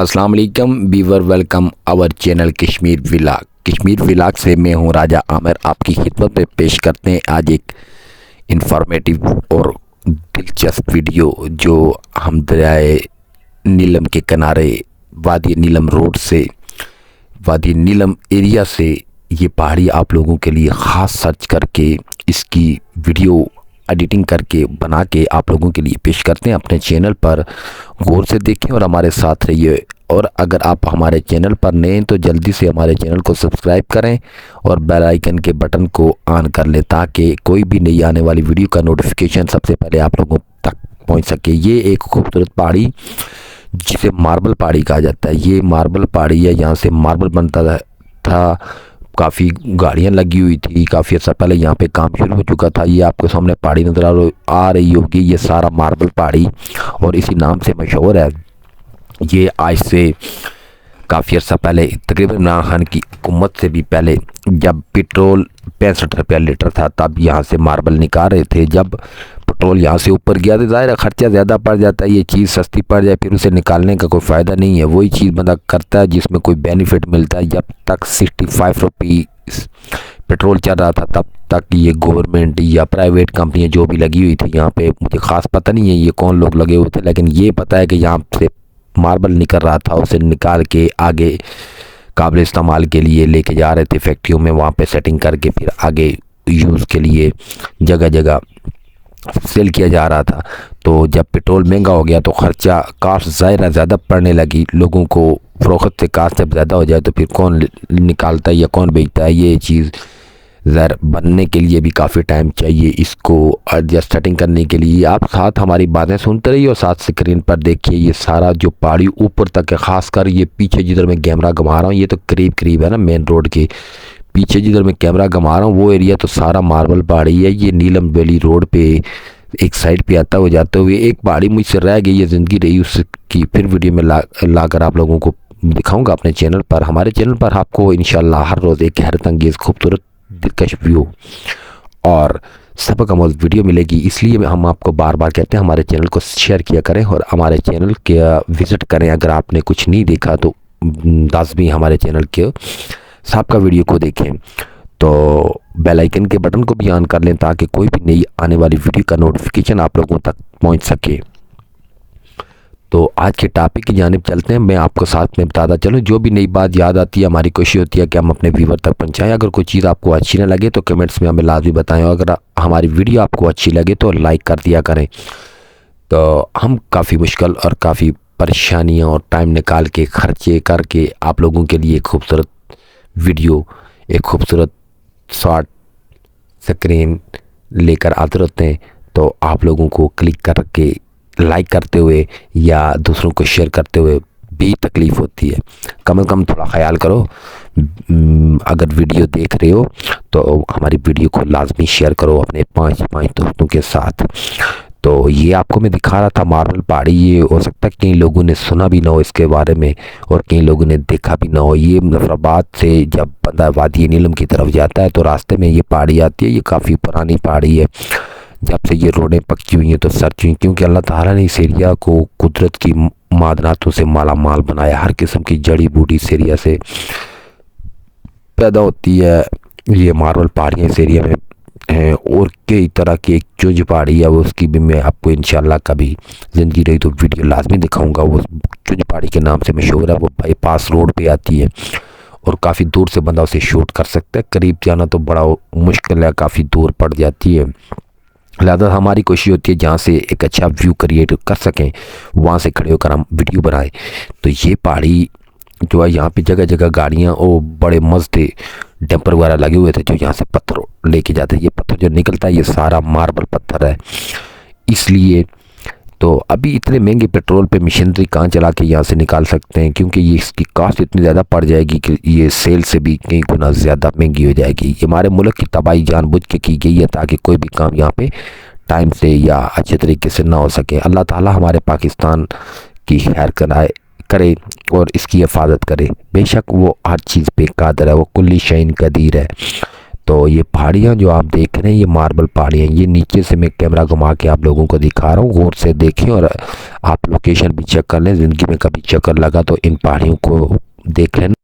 अस्सलाम वालेकुम viewer, welcome our channel Kashmir vlog. Kashmir vlog से मैं हूं राजा आमिर, आपकी खिदमत में पेश करते हैं आज एक इंफॉर्मेटिव और दिलचस्प वीडियो जो हम दरियाए नीलम के किनारे वादी नीलम रोड से, वादी नीलम एरिया से ये पहाड़ी आप लोगों के लिए ख़ास सर्च करके इसकी वीडियो एडिटिंग करके बना के आप लोगों के लिए पेश करते हैं। अपने चैनल पर गौर से देखें और हमारे साथ रहिए। और अगर आप हमारे चैनल पर नए हैं तो जल्दी से हमारे चैनल को सब्सक्राइब करें और बेल आइकन के बटन को ऑन कर लें ताकि कोई भी नई आने वाली वीडियो का नोटिफिकेशन सबसे पहले आप लोगों तक पहुंच सके। ये एक खूबसूरत पहाड़ी जिसे मार्बल पहाड़ी कहा जाता है, ये मार्बल पहाड़ी है, यहाँ से मार्बल बनता था। काफ़ी गाड़ियाँ लगी हुई थी, काफ़ी अर्सा पहले यहाँ पे काम शुरू हो चुका था। ये आपके सामने पहाड़ी नज़र आ रही होगी, ये सारा मार्बल पहाड़ी और इसी नाम से मशहूर है। ये आज से काफ़ी अर्सा पहले तकरीबन इमरान खान की हुकूमत से भी पहले, जब पेट्रोल 65 रुपया लीटर था, तब यहाँ से मार्बल निकाल रहे थे। जब पेट्रोल यहाँ से ऊपर गया तो ज़ाहिर खर्चा ज़्यादा पड़ जाता है, ये चीज़ सस्ती पड़ जाए फिर उसे निकालने का कोई फ़ायदा नहीं है। वही चीज़ बंदा करता है जिसमें कोई बेनिफिट मिलता है। जब तक 65 रुपीज़ पेट्रोल चल रहा था तब तक ये गवर्नमेंट या प्राइवेट कंपनियाँ जो भी लगी हुई थी यहाँ पे, मुझे ख़ास पता नहीं है ये कौन लोग लगे हुए थे, लेकिन ये पता है कि यहाँ से मार्बल निकल रहा था, उसे निकाल के आगे काबिल इस्तेमाल के लिए लेके जा रहे थे फैक्ट्रियों में, वहाँ पे सेटिंग करके फिर आगे यूज़ के लिए जगह जगह सेल किया जा रहा था। तो जब पेट्रोल महंगा हो गया तो ख़र्चा कास्ट ज़्यादा पड़ने लगी, लोगों को फ़रोख्त से कास्ट जब ज़्यादा हो जाए तो फिर कौन निकालता है या कौन बेचता है। ये चीज़ ज़र बनने के लिए भी काफ़ी टाइम चाहिए, इसको एडजस्ट सेटिंग करने के लिए। आप साथ हमारी बातें सुनते रहिए और साथ स्क्रीन पर देखिए ये सारा जो पहाड़ी ऊपर तक है, ख़ासकर ये पीछे जिधर मैं कैमरा घुमा रहा हूँ, ये तो करीब है ना मेन रोड के पीछे जिधर मैं कैमरा घुमा रहा हूँ वो एरिया तो सारा मार्बल पहाड़ी है। ये नीलम वैली रोड पे एक साइड पे आता हुआ जाते हुए एक पहाड़ी मुझसे रह गई, ये ज़िंदगी रही, उसकी फिर वीडियो में ला कर आप लोगों को दिखाऊंगा अपने चैनल पर। हमारे चैनल पर आपको इंशाल्लाह हर रोज़ एक हैरत अंगेज़ खूबसूरत दिलकश व्यू और सबक आमोज़ वीडियो मिलेगी। इसलिए हम आपको बार बार कहते हैं हमारे चैनल को शेयर किया करें और हमारे चैनल के विज़िट करें। अगर आपने कुछ नहीं देखा तो लाज़मी हमारे चैनल के सबका वीडियो को देखें, तो बेल आइकन के बटन को भी ऑन कर लें ताकि कोई भी नई आने वाली वीडियो का नोटिफिकेशन आप लोगों तक पहुंच सके। तो आज के टॉपिक की जानिब चलते हैं। मैं आपको साथ में बताता चलूँ, जो भी नई बात याद आती है हमारी कोशिश होती है कि हम अपने व्यूवर तक पहुंचाएं। अगर कोई चीज़ आपको अच्छी ना लगे तो कमेंट्स में हमें लाजमी बताएं, और अगर हमारी वीडियो आपको अच्छी लगे तो लाइक कर दिया करें। तो हम काफ़ी मुश्किल और काफ़ी परेशानियाँ और टाइम निकाल के खर्चे करके आप लोगों के लिए खूबसूरत वीडियो, एक खूबसूरत शॉर्ट स्क्रीन लेकर आते रहते हैं। तो आप लोगों को क्लिक करके लाइक करते हुए या दूसरों को शेयर करते हुए भी तकलीफ़ होती है। कम से कम थोड़ा ख्याल करो, अगर वीडियो देख रहे हो तो हमारी वीडियो को लाजमी शेयर करो अपने 5 दोस्तों के साथ। तो ये आपको मैं दिखा रहा था मार्बल पहाड़ी, ये हो सकता है कई लोगों ने सुना भी ना हो इसके बारे में और कई लोगों ने देखा भी ना हो। ये मुजफ्फराबाद से जब बंदा वादी नीलम की तरफ जाता है तो रास्ते में ये पहाड़ी आती है। ये काफ़ी पुरानी पहाड़ी है, जब से ये रोडें पक्की हुई हैं तो सर्च हुई, क्योंकि अल्लाह ताला ने इस एरिया को कुदरत की मादनातों से माला माल बनाया। हर किस्म की जड़ी बूटी इस एरिया से पैदा होती है। ये मार्बल पहाड़ियाँ इस एरिया में हैं और कई तरह की एक चुंज पहाड़ी है, वो उसकी भी मैं आपको इंशाल्लाह कभी ज़िंदगी रही तो वीडियो लाजमी दिखाऊंगा। वो चुंज पहाड़ी के नाम से मशहूर है, वो बाईपास रोड पे आती है और काफ़ी दूर से बंदा उसे शूट कर सकता है। करीब जाना तो बड़ा मुश्किल है, काफ़ी दूर पड़ जाती है। लिहाजा हमारी कोशिश होती है जहाँ से एक अच्छा व्यू क्रिएट कर सकें वहाँ से खड़े होकर हम वीडियो बनाएं। तो ये पहाड़ी जो है, यहाँ पे जगह जगह गाड़ियाँ और बड़े मज़े डंपर वगैरह लगे हुए थे जो यहाँ से पत्थर लेके जाते हैं। ये पत्थर जो निकलता है ये सारा मार्बल पत्थर है। इसलिए तो अभी इतने महंगे पेट्रोल पे मशीनरी कहाँ चला के यहाँ से निकाल सकते हैं, क्योंकि ये इसकी कास्ट इतनी ज़्यादा पड़ जाएगी कि ये सेल से भी कई गुना ज़्यादा महंगी हो जाएगी। ये हमारे मुल्क की तबाही जानबूझ के की गई है ताकि कोई भी काम यहाँ पे टाइम से या अच्छे तरीके से ना हो सके। अल्लाह ताला हमारे पाकिस्तान की खैर करे और इसकी हिफाजत करे। बेशक वो हर चीज़ पे कादिर है, वो कुल्ली शैइन कदीर है। तो ये पहाड़ियाँ जो आप देख रहे हैं ये मार्बल पहाड़ियाँ, ये नीचे से मैं कैमरा घुमा के आप लोगों को दिखा रहा हूँ, गौर से देखें और आप लोकेशन भी चेक कर लें। ज़िंदगी में कभी चक्कर लगा तो इन पहाड़ियों को देख लेना।